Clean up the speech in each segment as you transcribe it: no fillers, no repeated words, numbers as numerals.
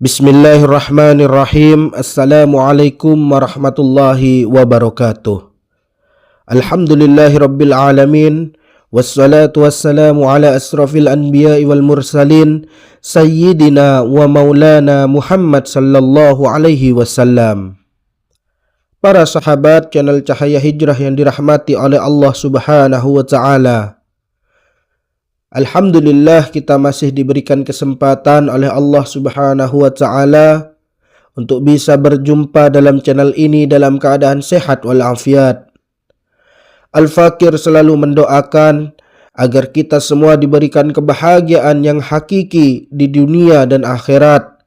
Bismillahirrahmanirrahim. Assalamualaikum warahmatullahi wabarakatuh. Alhamdulillahi rabbil alamin. Wassalatu wassalamu ala asrafil anbiya'i wal mursalin Sayyidina wa maulana Muhammad sallallahu alaihi wasallam. Para sahabat channel Cahaya Hijrah yang dirahmati oleh Allah subhanahu wa ta'ala, alhamdulillah kita masih diberikan kesempatan oleh Allah subhanahu wa ta'ala untuk bisa berjumpa dalam channel ini dalam keadaan sehat walafiat. Al-Fakir selalu mendoakan agar kita semua diberikan kebahagiaan yang hakiki di dunia dan akhirat,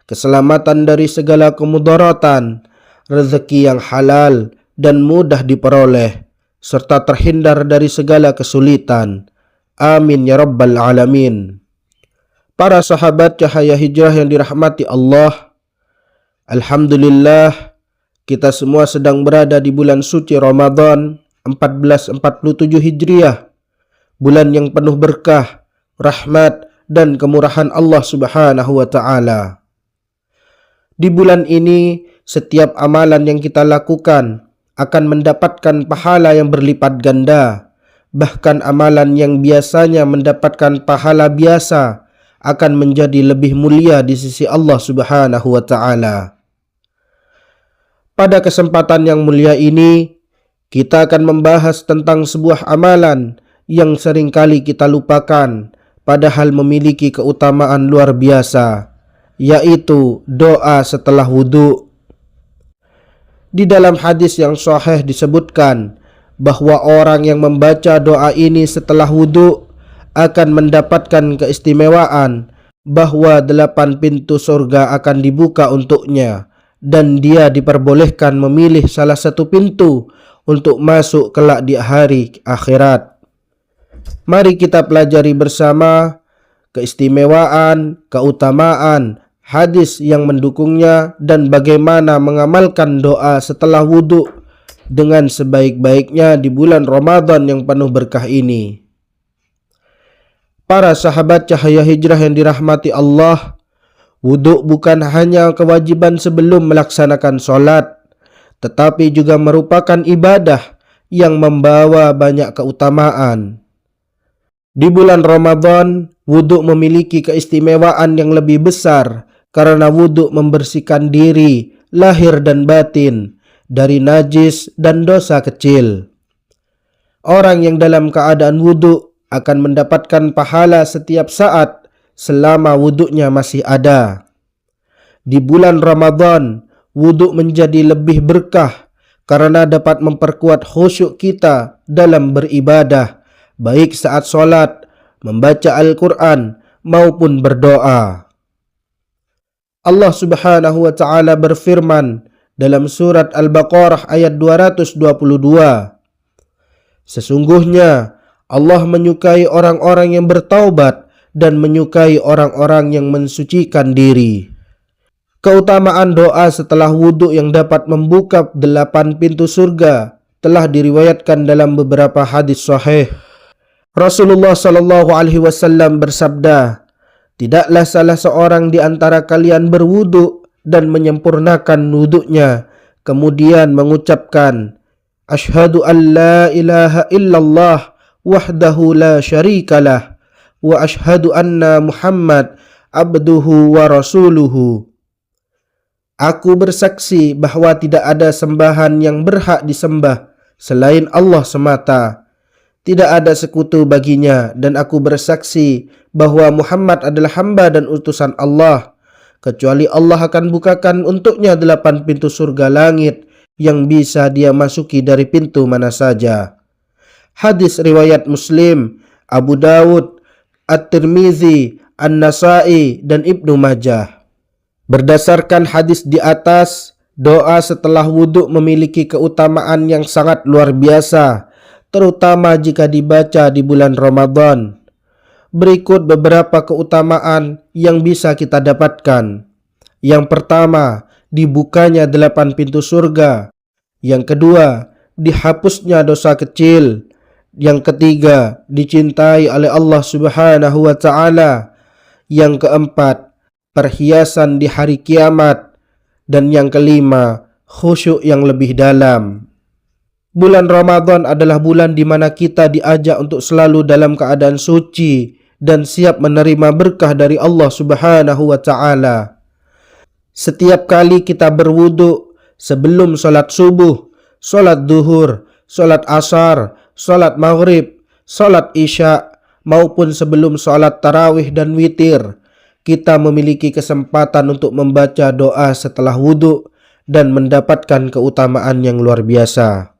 keselamatan dari segala kemudaratan, rezeki yang halal dan mudah diperoleh, serta terhindar dari segala kesulitan. Amin ya rabbal alamin. Para sahabat Cahaya Hijrah yang dirahmati Allah, alhamdulillah kita semua sedang berada di bulan suci Ramadan 1447 Hijriah, bulan yang penuh berkah, rahmat dan kemurahan Allah subhanahu wa ta'ala. Di bulan ini setiap amalan yang kita lakukan akan mendapatkan pahala yang berlipat ganda. Bahkan amalan yang biasanya mendapatkan pahala biasa akan menjadi lebih mulia di sisi Allah subhanahu wa ta'ala. Pada kesempatan yang mulia ini, kita akan membahas tentang sebuah amalan yang seringkali kita lupakan, padahal memiliki keutamaan luar biasa, yaitu doa setelah wudhu. Di dalam hadis yang sahih disebutkan bahwa orang yang membaca doa ini setelah wudhu akan mendapatkan keistimewaan bahwa 8 pintu surga akan dibuka untuknya dan dia diperbolehkan memilih salah satu pintu untuk masuk kelak di hari akhirat. Mari kita pelajari bersama keistimewaan, keutamaan, hadis yang mendukungnya dan bagaimana mengamalkan doa setelah wudhu dengan sebaik-baiknya di bulan Ramadan yang penuh berkah ini. Para sahabat Cahaya Hijrah yang dirahmati Allah, wudhu bukan hanya kewajiban sebelum melaksanakan sholat, tetapi juga merupakan ibadah yang membawa banyak keutamaan. Di bulan Ramadan, wudhu memiliki keistimewaan yang lebih besar karena wudhu membersihkan diri, lahir dan batin dari najis dan dosa kecil. Orang yang dalam keadaan wudhu akan mendapatkan pahala setiap saat selama wudhunya masih ada. Di bulan Ramadan, wudhu menjadi lebih berkah karena dapat memperkuat khusyuk kita dalam beribadah, baik saat sholat, membaca Al-Quran maupun berdoa. Allah subhanahu wa ta'ala berfirman dalam surat Al-Baqarah ayat 222. Sesungguhnya Allah menyukai orang-orang yang bertaubat dan menyukai orang-orang yang mensucikan diri. Keutamaan doa setelah wudhu yang dapat membuka 8 pintu surga telah diriwayatkan dalam beberapa hadis sahih. Rasulullah sallallahu alaihi wasallam bersabda, "Tidaklah salah seorang di antara kalian berwudhu dan menyempurnakan wudhunya, kemudian mengucapkan, Ashhadu an la ilaha illallah wahdahu la syarikalah wa ashhadu anna Muhammad abduhu wa rasuluhu." Aku bersaksi bahwa tidak ada sembahan yang berhak disembah selain Allah semata. Tidak ada sekutu baginya, dan aku bersaksi bahwa Muhammad adalah hamba dan utusan Allah. Kecuali Allah akan bukakan untuknya 8 pintu surga langit yang bisa dia masuki dari pintu mana saja. Hadis riwayat Muslim, Abu Dawud, At-Tirmizi, An-Nasai, dan Ibnu Majah. Berdasarkan hadis di atas, doa setelah wudhu memiliki keutamaan yang sangat luar biasa, terutama jika dibaca di bulan Ramadan. Berikut beberapa keutamaan yang bisa kita dapatkan. Yang pertama, dibukanya 8 pintu surga. Yang kedua, dihapusnya dosa kecil. Yang ketiga, dicintai oleh Allah subhanahu wa ta'ala. Yang keempat, perhiasan di hari kiamat, dan yang kelima, khusyuk yang lebih dalam. Bulan Ramadan adalah bulan di mana kita diajak untuk selalu dalam keadaan suci dan siap menerima berkah dari Allah Subhanahu wa Ta'ala. Setiap kali kita berwudu sebelum sholat subuh, sholat duhur, sholat asar, sholat maghrib, sholat isya, maupun sebelum sholat tarawih dan witir, kita memiliki kesempatan untuk membaca doa setelah wudu dan mendapatkan keutamaan yang luar biasa.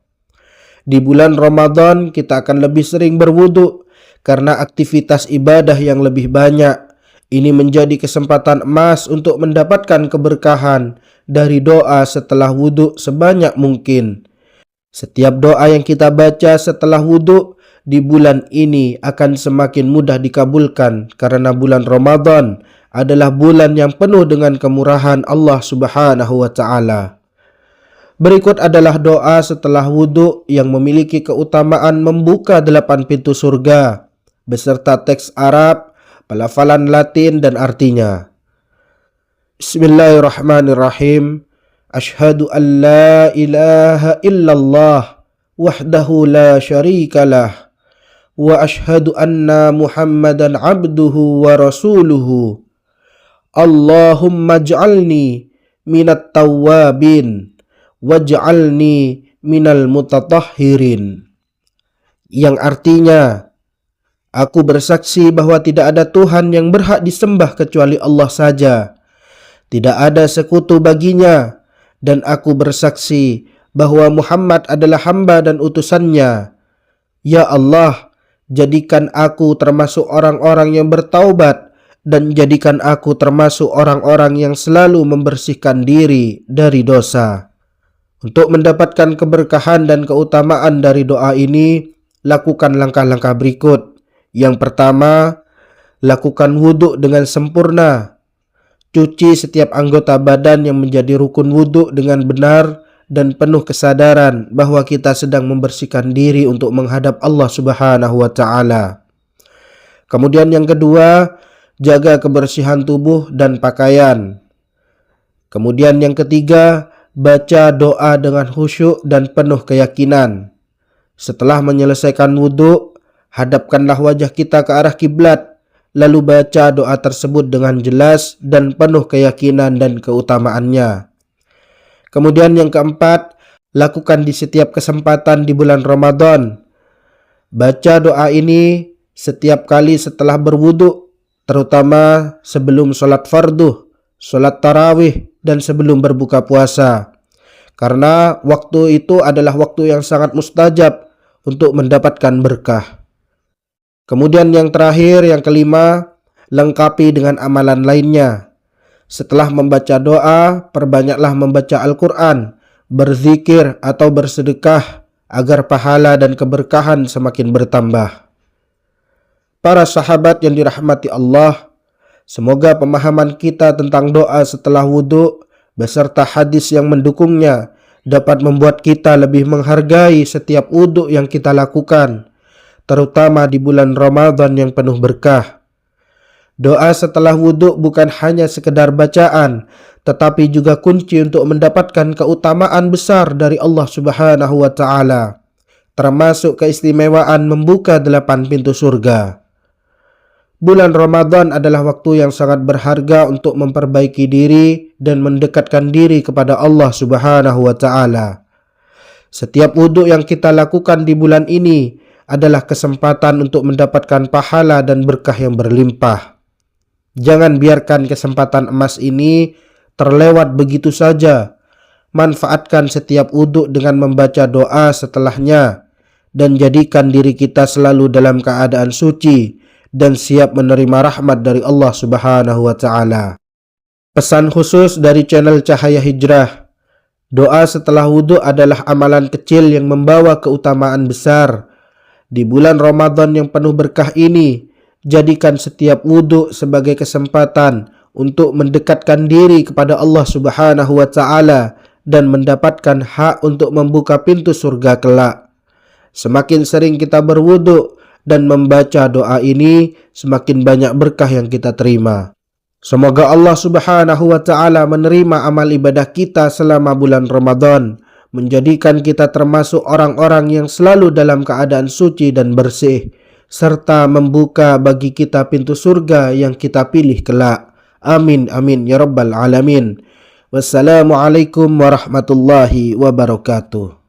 Di bulan Ramadan kita akan lebih sering berwudu karena aktivitas ibadah yang lebih banyak. Ini menjadi kesempatan emas untuk mendapatkan keberkahan dari doa setelah wudu sebanyak mungkin. Setiap doa yang kita baca setelah wudu di bulan ini akan semakin mudah dikabulkan karena bulan Ramadan adalah bulan yang penuh dengan kemurahan Allah Subhanahu wa Ta'ala. Berikut adalah doa setelah wudu yang memiliki keutamaan membuka 8 pintu surga beserta teks Arab, pelafalan Latin dan artinya. Bismillahirrahmanirrahim. Ashhadu an la ilaha illallah wahdahu la syarika lah wa ashhadu anna Muhammadan abduhu wa rasuluhu. Allahumma ij'alni minat tawwabin waj'alni minal mutatahhirin. Yang artinya, aku bersaksi bahwa tidak ada Tuhan yang berhak disembah kecuali Allah saja. Tidak ada sekutu baginya. Dan aku bersaksi bahwa Muhammad adalah hamba dan utusannya. Ya Allah, jadikan aku termasuk orang-orang yang bertaubat dan jadikan aku termasuk orang-orang yang selalu membersihkan diri dari dosa. Untuk mendapatkan keberkahan dan keutamaan dari doa ini, lakukan langkah-langkah berikut. Yang pertama, lakukan wudhu dengan sempurna. Cuci setiap anggota badan yang menjadi rukun wudhu dengan benar dan penuh kesadaran bahwa kita sedang membersihkan diri untuk menghadap Allah Subhanahu wa Ta'ala. Kemudian yang kedua, jaga kebersihan tubuh dan pakaian. Kemudian yang ketiga, baca doa dengan khusyuk dan penuh keyakinan. Setelah menyelesaikan wudhu, hadapkanlah wajah kita ke arah kiblat. Lalu baca doa tersebut dengan jelas dan penuh keyakinan dan keutamaannya. Kemudian yang keempat, lakukan di setiap kesempatan di bulan Ramadan. Baca doa ini setiap kali setelah berwudu, terutama sebelum sholat fardu, sholat tarawih, dan sebelum berbuka puasa. Karena waktu itu adalah waktu yang sangat mustajab untuk mendapatkan berkah. Kemudian yang terakhir, yang kelima, lengkapi dengan amalan lainnya. Setelah membaca doa, perbanyaklah membaca Al-Quran, berzikir atau bersedekah agar pahala dan keberkahan semakin bertambah. Para sahabat yang dirahmati Allah, semoga pemahaman kita tentang doa setelah wudhu beserta hadis yang mendukungnya dapat membuat kita lebih menghargai setiap wudhu yang kita lakukan, terutama di bulan Ramadan yang penuh berkah. Doa setelah wudhu bukan hanya sekedar bacaan, tetapi juga kunci untuk mendapatkan keutamaan besar dari Allah Subhanahu wa Ta'ala, termasuk keistimewaan membuka 8 pintu surga. Bulan Ramadan adalah waktu yang sangat berharga untuk memperbaiki diri dan mendekatkan diri kepada Allah Subhanahu wa Ta'ala. Setiap wudhu yang kita lakukan di bulan ini adalah kesempatan untuk mendapatkan pahala dan berkah yang berlimpah. Jangan biarkan kesempatan emas ini terlewat begitu saja. Manfaatkan setiap wudhu dengan membaca doa setelahnya dan jadikan diri kita selalu dalam keadaan suci dan siap menerima rahmat dari Allah Subhanahu wa Ta'ala. Pesan khusus dari channel Cahaya Hijrah. Doa setelah wudhu adalah amalan kecil yang membawa keutamaan besar. Di bulan Ramadan yang penuh berkah ini, jadikan setiap wudhu sebagai kesempatan untuk mendekatkan diri kepada Allah Subhanahu wa Ta'ala dan mendapatkan hak untuk membuka pintu surga kelak. Semakin sering kita berwudhu dan membaca doa ini, semakin banyak berkah yang kita terima. Semoga Allah Subhanahu wa Ta'ala menerima amal ibadah kita selama bulan Ramadan, menjadikan kita termasuk orang-orang yang selalu dalam keadaan suci dan bersih, serta membuka bagi kita pintu surga yang kita pilih kelak. Amin amin ya rabbal alamin. Wassalamualaikum warahmatullahi wabarakatuh.